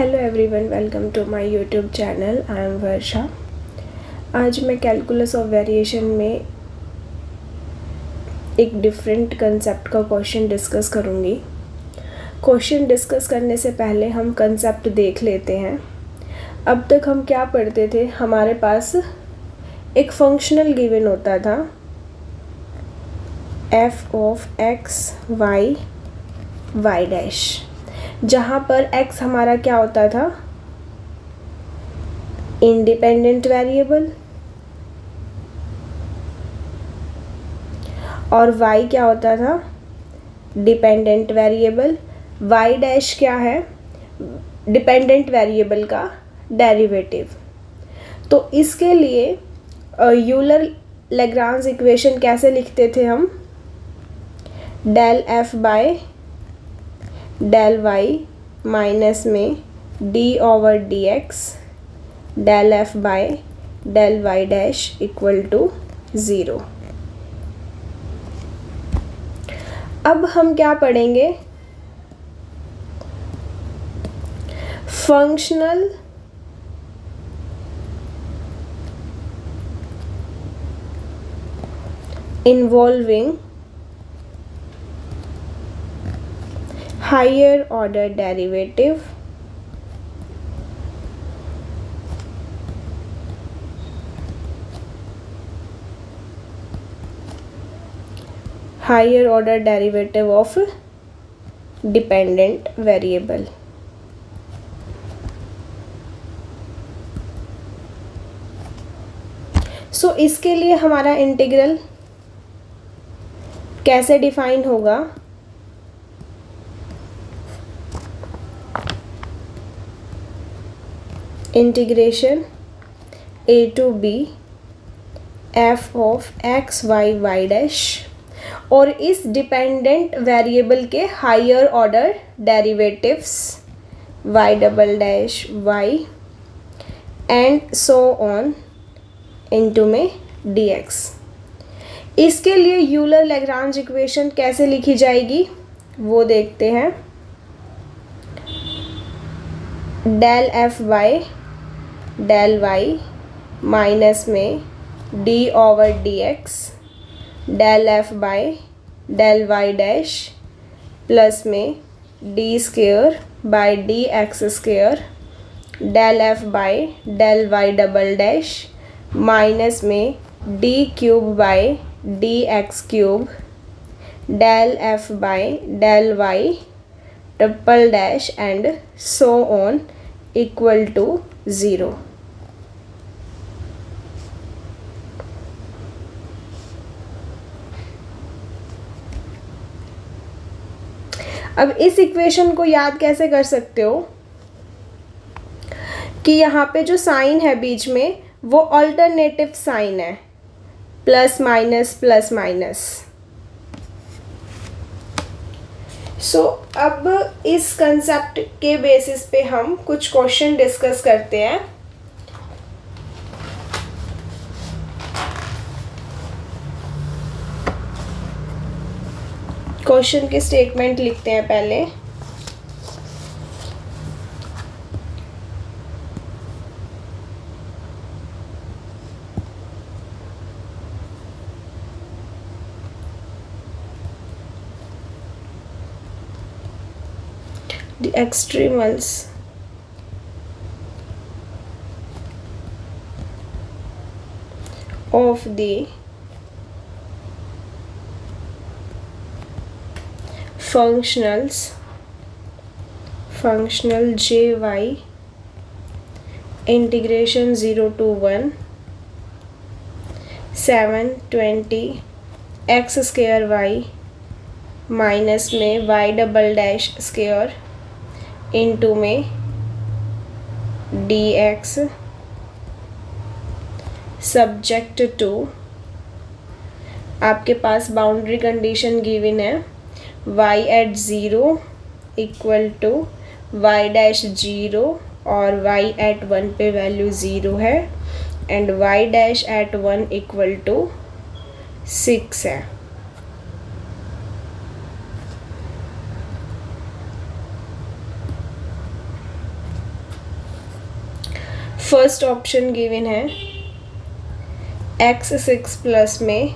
Hello everyone, welcome to my YouTube channel. I am Varsha. आज मैं calculus of variation में एक डिफरेंट कंसेप्ट का क्वेश्चन डिस्कस करूँगी। क्वेश्चन डिस्कस करने से पहले हम कंसेप्ट देख लेते हैं। अब तक हम क्या पढ़ते थे, हमारे पास एक फंक्शनल गिवन होता था f of x y y dash, जहाँ पर x हमारा क्या होता था, इंडिपेंडेंट वेरिएबल, और y क्या होता था, डिपेंडेंट वेरिएबल। y डैश क्या है, डिपेंडेंट वेरिएबल का डेरिवेटिव। तो इसके लिए यूलर लैग्रांज इक्वेशन कैसे लिखते थे हम, del f by del y minus में d over dx del f by del y dash equal to 0। अब हम क्या पढ़ेंगे, functional involving higher order derivative of dependent variable। So इसके लिए हमारा इंटीग्रल कैसे डिफाइन होगा, integration a to b f of x y y dash, और इस डिपेंडेंट वेरिएबल के higher order derivatives y double dash y and so on into में dx। इसके लिए यूलर लैग्रांज इक्वेशन कैसे लिखी जाएगी वो देखते हैं। Del f by del y minus में d over dx del f by del y dash plus में d square by dx square del f by del y double dash minus में d cube by dx cube del f by del y triple dash and so on equal to 0। अब इस equation को याद कैसे कर सकते हो कि यहाँ पे जो साइन है बीच में वो अल्टरनेटिव साइन है, प्लस माइनस प्लस माइनस। सो अब इस कंसेप्ट के बेसिस पे हम कुछ क्वेश्चन डिस्कस करते हैं। क्वेश्चन के स्टेटमेंट लिखते हैं पहले। The extremals of the functional jy integration 0 to 1 720 x square y minus में y double dash square into में dx सब्जेक्ट टू, आपके पास बाउंड्री कंडीशन गिवन है y at 0 equal to y dash 0 और y एट 1 पे value 0 है and y dash at 1 equal to 6 है। First option given है x6 प्लस में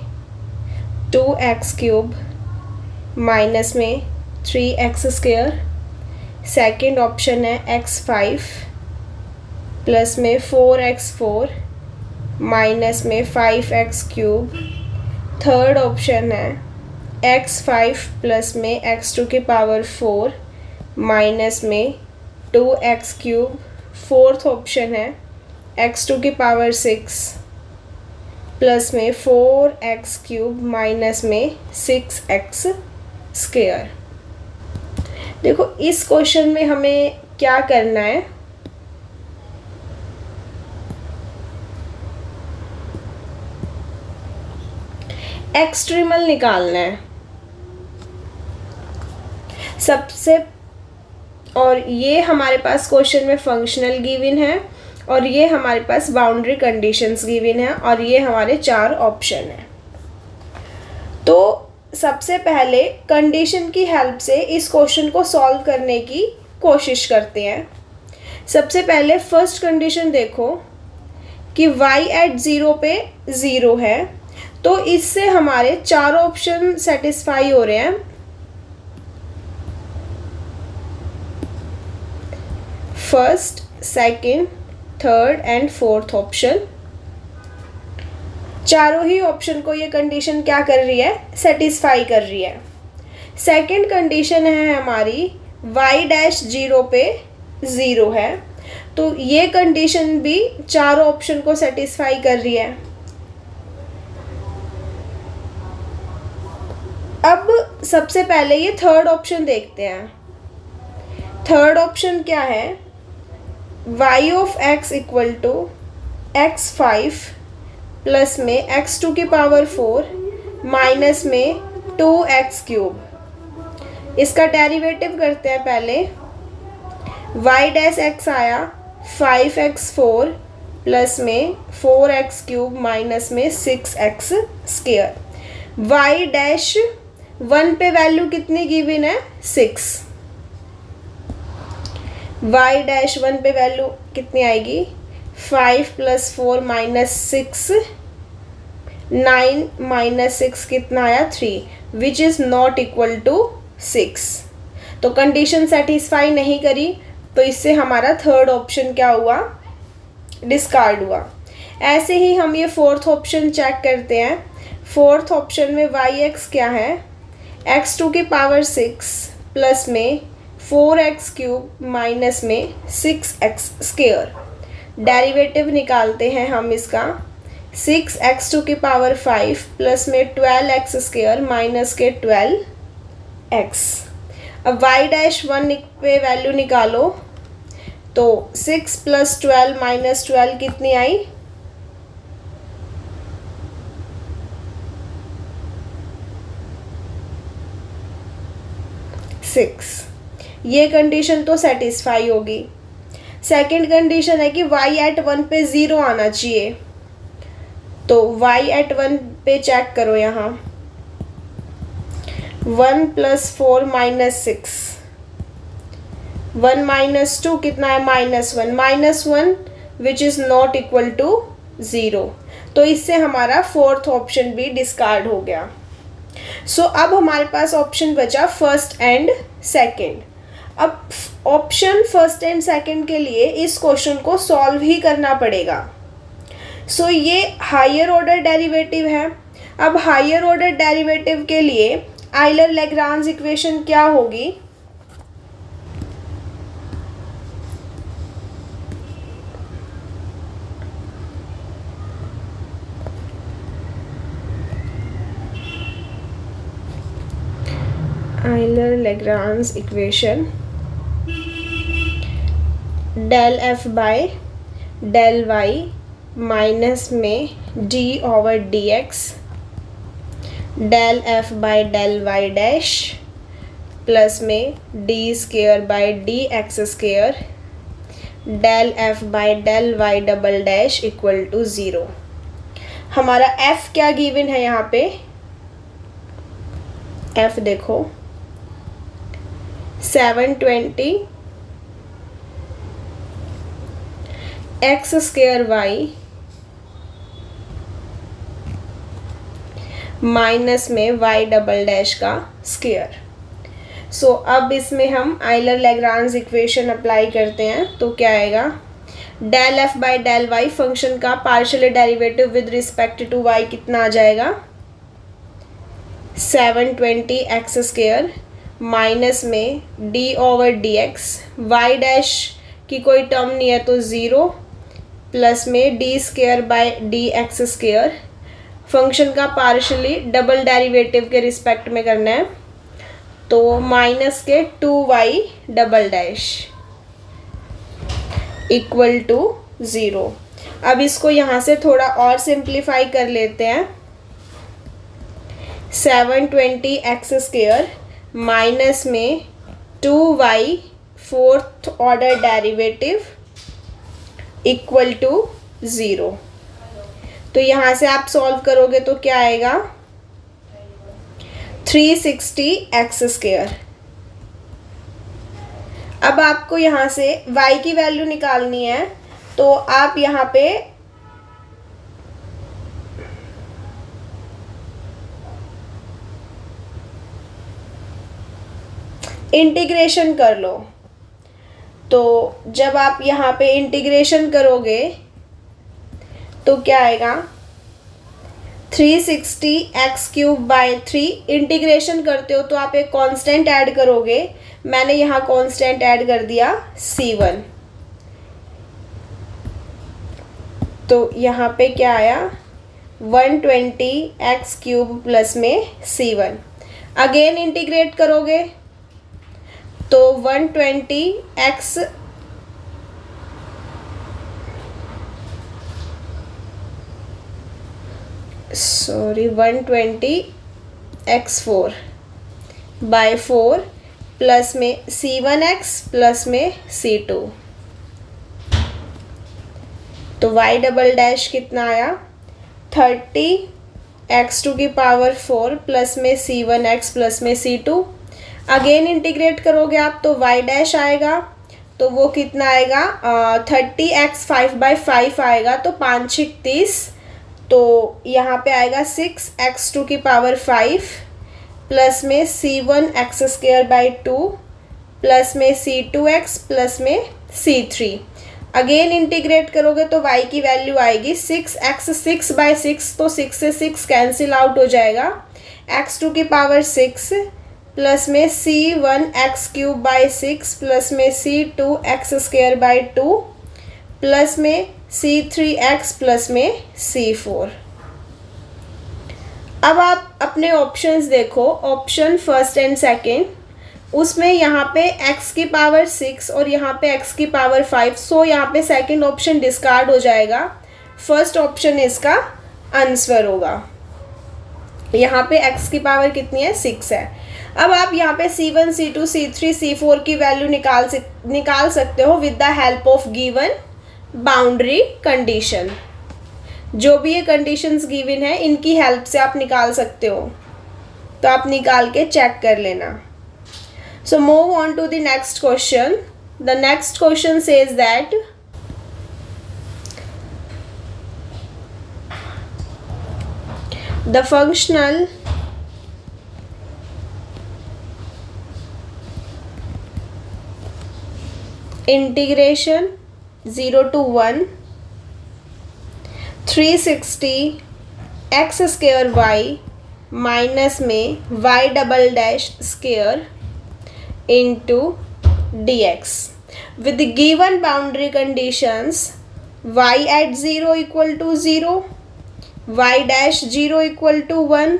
2x³ माइनस में 3x²। सेकंड ऑप्शन है x5 प्लस में 4x4 माइनस में 5x³। थर्ड ऑप्शन है x5 प्लस में x⁴ माइनस में 2x³ फोर्थ ऑप्शन है x⁴ प्लस में 4x³ माइनस में 6x²। देखो इस क्वेश्चन में हमें क्या करना है, एक्सट्रीमल निकालना है सबसे। और ये हमारे पास क्वेश्चन में फंक्शनल गिवन है और ये हमारे पास बाउंड्री कंडीशंस गिवन है और ये हमारे 4 ऑप्शन हैं। तो सबसे पहले कंडीशन की हेल्प से इस क्वेश्चन को सॉल्व करने की कोशिश करते हैं। सबसे पहले फर्स्ट कंडीशन देखो कि y एट 0 पे 0 है, तो इससे हमारे 4 ऑप्शन सेटिस्फाई हो रहे हैं। First, second, third and fourth option, चारों ही ऑप्शन को ये कंडीशन क्या कर रही है, सेटिस्फाई कर रही है। सेकंड कंडीशन है हमारी y डैश 0 पे 0 है, तो ये कंडीशन भी चारों ऑप्शन को सेटिस्फाई कर रही है। अब सबसे पहले ये थर्ड ऑप्शन देखते हैं। थर्ड ऑप्शन क्या है, y of x equal to x5 plus में x⁴ माइनस में 2x³। इसका डेरिवेटिव करते हैं पहले। y डैश x आया 5x4 प्लस में 4x³ माइनस में 6x²। y डैश 1 पे वैल्यू कितनी गिवन है, 6। y डैश 1 पे वैल्यू कितनी आएगी, 5 प्लस 4 माइनस 6, 9 माइनस 6 कितना आया, 3, which is not equal to 6। तो कंडीशन सेटिस्फाई नहीं करी, तो इससे हमारा थर्ड ऑप्शन क्या हुआ, डिस्कार्ड हुआ। ऐसे ही हम ये फोर्थ ऑप्शन चेक करते हैं। फोर्थ ऑप्शन में yx क्या है, x⁴ प्लस में 4x³ माइनस में 6x²। डेरिवेटिव निकालते हैं हम इसका। 6x⁵ प्लस में 12x² माइनस के 12x। अब y डैश 1 पे वैल्यू निकालो, तो 6 प्लस 12 माइनस 12 कितनी आई, 6। ये कंडीशन तो सेटिस्फाई होगी। सेकंड कंडीशन है कि y एट 1 पे 0 आना चाहिए, तो y एट 1 पे चेक करो यहाँ। 1 प्लस 4 माइनस 6, 1 माइनस 2 कितना है, -1, -1 which is not equal to 0। तो इससे हमारा फोर्थ ऑप्शन भी डिस्कार्ड हो गया। सो अब हमारे पास ऑप्शन बचा फर्स्ट एंड सेकंड। अब ऑप्शन फर्स्ट एंड सेकंड के लिए इस क्वेश्चन को सॉल्व ही करना पड़ेगा। सो ये हायर ऑर्डर डेरिवेटिव है। अब हायर ऑर्डर डेरिवेटिव के लिए आइलर लैग्रांज इक्वेशन क्या होगी, Euler Lagrange equation del f by del y minus में d/dx del f by del y dash plus में d² del f by del y double dash equal to 0। हमारा f क्या given है यहाँ पे, f देखो 720 एक्स स्क्वायर वाई माइनस में Y double dash का स्क्वायर। सो अब इसमें हम आइलर लैग्रांज इक्वेशन अप्लाई करते हैं तो क्या आएगा, del F by del Y function का partial derivative with respect to Y कितना आ जाएगा, 720 एक्स स्क्वायर माइनस में D over D X, Y dash की कोई टर्म नहीं है तो ज़ीरो, प्लस में D square by D x square, function का पार्शियली डबल डेरिवेटिव के रिस्पेक्ट में करना है तो माइनस के 2y double dash equal to 0। अब इसको यहाँ से थोड़ा और सिंप्लीफाई कर लेते हैं, 720 एक्स स्क्वायर माइनस में 2y fourth order derivative equal to 0। तो यहाँ से आप सॉल्व करोगे तो क्या आएगा, 360 एक्स स्क्वायर। अब आपको यहाँ से y की वैल्यू निकालनी है तो आप यहाँ पे इंटीग्रेशन कर लो। तो जब आप यहाँ पे इंटीग्रेशन करोगे तो क्या आएगा, 360 एक्स क्यूब बाई 3, इंटीग्रेशन करते हो तो आप एक कांस्टेंट ऐड करोगे, मैंने यहाँ कांस्टेंट ऐड कर दिया C1। तो यहाँ पे क्या आया, 120 एक्स क्यूब प्लस में C1। अगेन इंटीग्रेट करोगे तो 120 x sorry 120 x4 bye 4 plus में C1x प्लस में C2। तो y डबल डैश कितना आया, 30 x2 की पावर 4 प्लस में C1x प्लस में C2। अगेन इंटीग्रेट करोगे आप तो y डैश आएगा, तो वो कितना आएगा, 30x 5/5 आएगा तो 5 6 30। तो यहाँ पे आएगा 6x2 की पावर 5 प्लस में C1 x square by 2 plus में C2x प्लस में C3। अगेन इंटीग्रेट करोगे तो y की वैल्यू आएगी 6x 6/6, तो 6 से 6 कैंसिल आउट हो जाएगा, x2 की पावर 6 प्लस में C1 x cube by 6 plus में C2 x square by 2 plus में C3x प्लस में C4। अब आप अपने ऑप्शंस देखो, ऑप्शन फर्स्ट एंड सेकंड, उसमें यहाँ पे x की पावर 6 और यहाँ पे x की पावर 5, सो यहाँ पे सेकंड ऑप्शन डिस्कार्ड हो जाएगा, फर्स्ट ऑप्शन इसका आंसर होगा। यहाँ पे x की पावर कितनी है, 6 है। अब आप यहाँ पे C1 C2 C3 C4 की वैल्यू निकाल सकते हो with the help of given boundary condition. जो भी ये कंडीशंस गिवन है इनकी हेल्प से आप निकाल सकते हो, तो आप निकाल के चेक कर लेना। So move on to the next question. The next question says that the functional integration 0 to 1 360 X square Y minus में Y double dash square into D X with the given boundary conditions y at 0 equal to 0, y dash 0 equal to 1,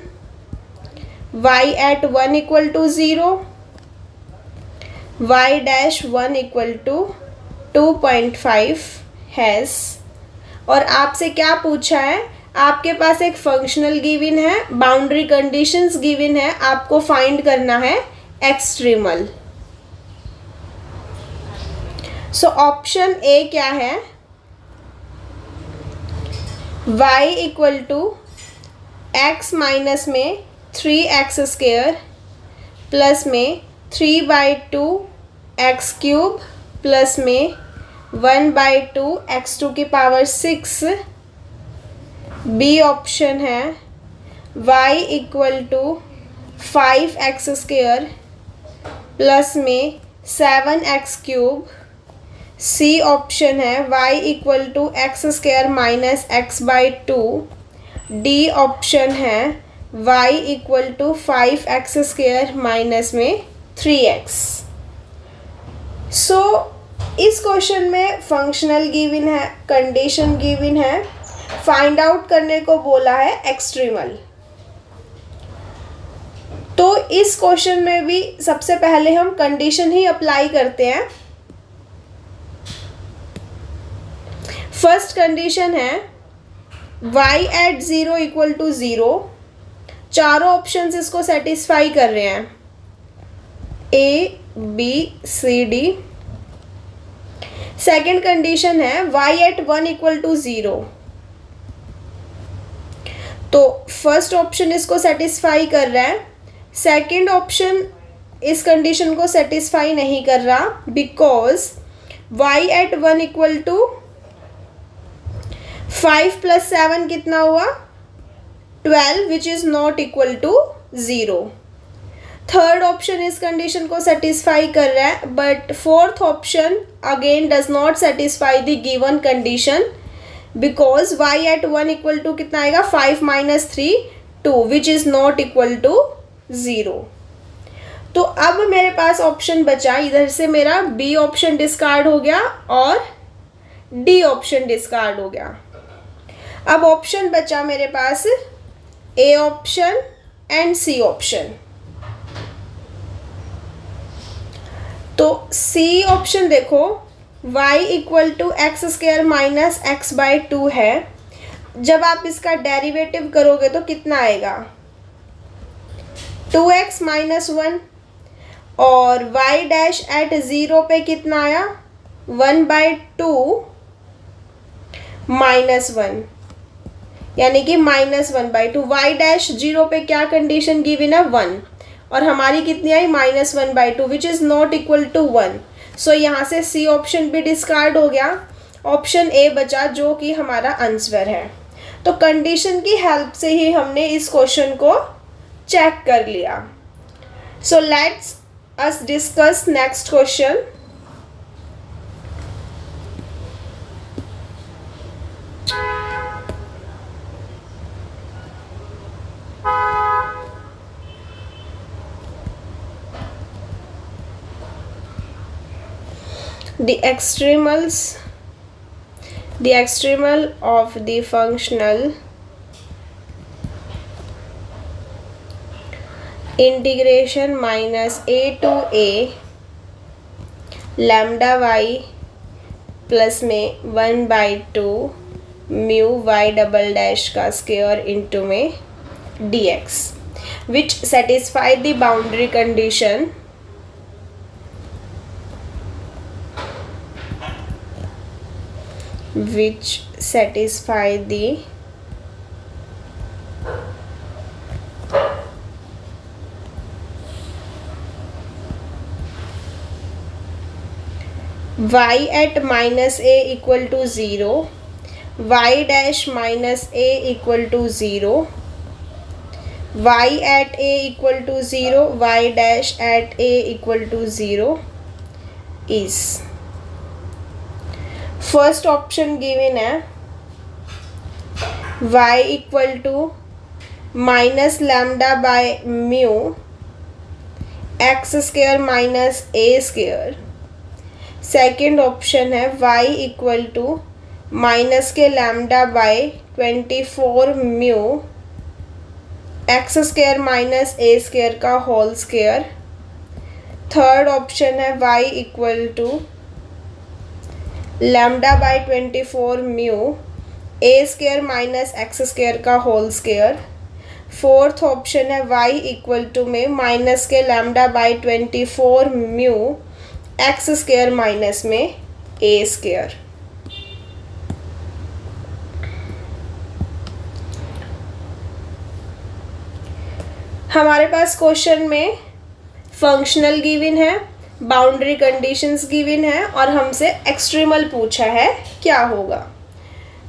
y at 1 equal to 0, y dash 1 equal to 2.5 has. और आपसे क्या पूछा है, आपके पास एक functional given है, boundary conditions given है, आपको फाइंड करना है एक्सट्रीमल। सो ऑप्शन ए क्या है, y equal to x minus में 3x स्क्वायर प्लस में 3/2 एक्स क्यूब प्लस में 1/2 x2 की पावर 6। बी ऑप्शन है y equal to 5x² plus में 7x³ सी ऑप्शन है y equal to x² minus x/2। D option है y equal to 5x² minus में 3x। So इस question में functional given है, कंडीशन गिवन है, find out करने को बोला है एक्सट्रीमल। तो इस क्वेश्चन में भी सबसे पहले हम कंडीशन ही अप्लाई करते हैं। फर्स्ट कंडीशन है y एट 0 इक्वल टू 0। चारों ऑप्शंस इसको सेटिस्फाई कर रहे हैं, A B C D. Second condition है y एट 1 इक्वल टू 0। तो फर्स्ट ऑप्शन इसको सेटिस्फाई कर रहा है, सेकेंड ऑप्शन इस कंडीशन को सेटिस्फाई नहीं कर रहा, because y at 1 equal to 5 plus 7 कितना हुआ 12 which is not equal to 0। Third option इस कंडीशन को सेटिस्फाई कर रहा है, but fourth option again does not satisfy the given condition, because y at 1 equal to कितना आएगा 5 minus 3 2 which is not equal to 0। तो अब मेरे पास ऑप्शन बचा, इधर से मेरा बी ऑप्शन डिस्कार्ड हो गया और डी ऑप्शन डिस्कार्ड हो गया। अब ऑप्शन बचा मेरे पास A option and C option. तो सी ऑप्शन देखो y equal to x² minus x/2 है। जब आप इसका डेरिवेटिव करोगे तो कितना आएगा 2x माइनस 1 और y डैश एट 0 पे कितना आया 1/2 माइनस 1 यानी कि -1/2। y डैश 0 पे क्या कंडीशन गिवन है 1 और हमारी कितनी आई -1/2 which is not equal to 1। So यहाँ से सी ऑप्शन भी डिस्कार्ड हो गया, ऑप्शन ए बचा जो कि हमारा आंसर है। तो कंडीशन की हेल्प से ही हमने इस क्वेश्चन को चेक कर लिया। So let's us discuss next question. The extremal of the functional integration minus a to a lambda y plus में 1/2 म्यू y डबल डैश का स्क्वायर इंटू में dx which satisfy the boundary condition which satisfy the y at minus a equal to 0, y dash minus a equal to 0, y at a equal to 0, y dash at a equal to 0 is first option given है y equal to minus lambda by mu x² minus a²। Second option है y equal to minus के lambda by 24 mu x² minus a² का whole square. Third option है y equal to lambda by 24 mu a² minus x² का whole square. Fourth option है y equal to में minus के lambda by 24 mu x² minus में a²। हमारे पास question में functional given है, बाउंड्री कंडीशंस गिवन है और हमसे एक्सट्रीमल पूछा है क्या होगा।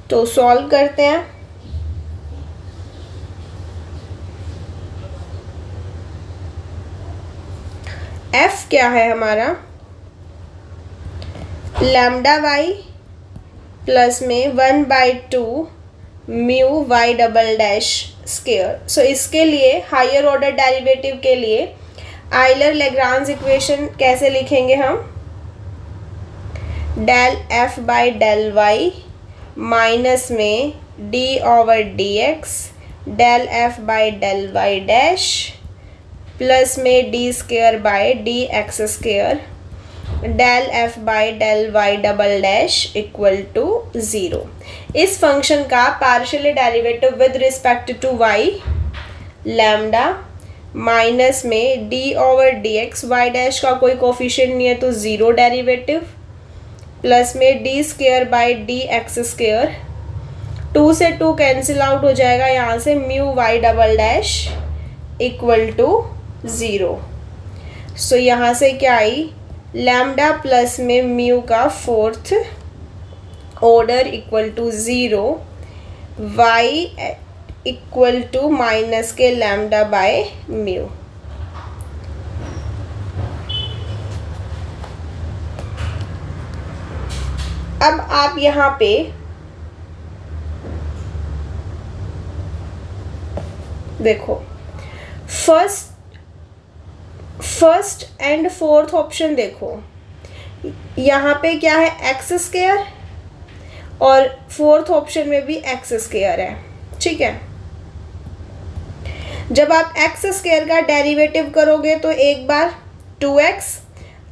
तो सॉल्व करते हैं। एफ क्या है हमारा, लैम्डा वाई प्लस में 1/2 mu Y double dash square. So इसके लिए हायर ऑर्डर डेरिवेटिव के लिए आइलर लेग्रांज इक्वेशन कैसे लिखेंगे हम, del F by del Y minus में D over D X del F by del Y dash plus में D square by D x square del F by del Y double dash equal to 0। इस function का partially derivative with respect to Y lambda minus में D over D X, Y dash का कोई coefficient नहीं है तो 0 derivative, plus में D square by D x square, 2 से 2 कैंसिल आउट हो जाएगा यहाँ से, mu Y double dash equal to 0। So यहाँ से क्या आई, लैम्डा प्लस में म्यू का 4th order equal to 0, y equal to minus के लैम्डा बाय म्यू। अब आप यहाँ पे देखो, फर्स्ट एंड फोर्थ ऑप्शन देखो, यहाँ पे क्या है एक्स स्क्वायर और फोर्थ ऑप्शन में भी एक्स स्क्वायर है, ठीक है। जब आप एक्स स्क्वायर का डेरिवेटिव करोगे तो एक बार 2x,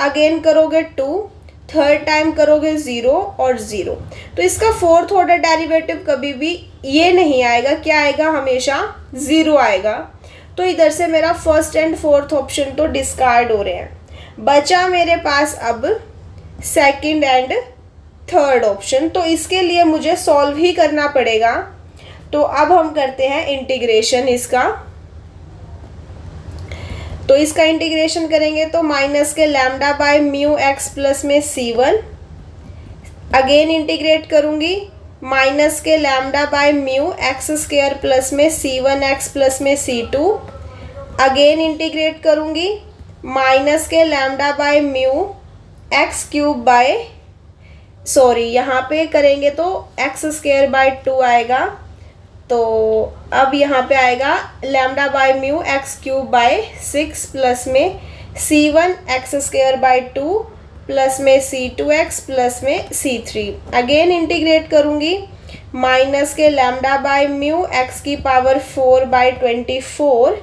अगेन करोगे 2, थर्ड टाइम करोगे 0 और 0, तो इसका फोर्थ ऑर्डर डेरिवेटिव कभी भी ये नहीं आएगा, क्या आएगा, हमेशा 0 आएगा। तो इधर से मेरा फर्स्ट एंड फोर्थ ऑप्शन तो डिस्कार्ड हो रहे हैं, बचा मेरे पास अब सेकंड एंड थर्ड ऑप्शन। तो इसके लिए मुझे सॉल्व ही करना पड़ेगा। तो अब हम करते हैं इंटीग्रेशन इसका। तो इसका इंटीग्रेशन करेंगे तो माइनस के lambda by mu x plus में c1, अगेन इंटीग्रेट करूंगी माइनस के lambda by mu x square plus में c1x प्लस में c2, अगेन इंटीग्रेट करूंगी माइनस के lambda by mu x cube by, sorry यहाँ पे करेंगे तो एक्स स्क्वायर बाय 2 आएगा, तो अब यहाँ पे आएगा lambda by mu x cube by 6 plus में c1 x square by 2 plus में c2x प्लस में c3, अगेन इंटीग्रेट करूँगी माइनस के लैम्डा बाय म्यू एक्स की पावर 4 बाय 24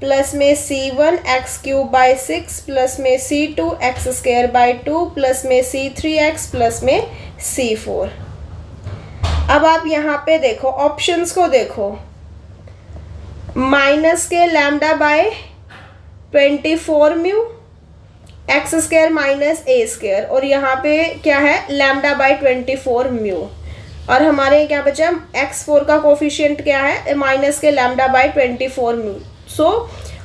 प्लस में c1 x cube by 6 plus में c2 x square by 2 plus में c3x plus में c4। अब आप यहाँ पे देखो ऑप्शंस को देखो, माइनस के lambda by 24 mu x square minus A square, और यहाँ पे क्या है लैम्डा बाय 24 म्यू, और हमारे क्या बचा x4 का कोफिशिएंट क्या है माइनस के lambda by 24 mu. So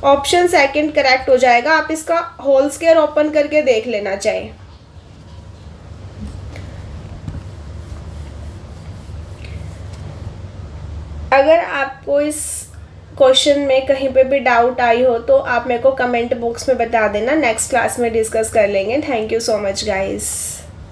option second correct हो जाएगा। आप इसका होल स्क्वायर ओपन करके देख लेना चाहिए। अगर आपको इस क्वेश्चन में कहीं पे भी डाउट आई हो तो आप मेरे को कमेंट बॉक्स में बता देना, नेक्स्ट क्लास में डिस्कस कर लेंगे। Thank you so much guys.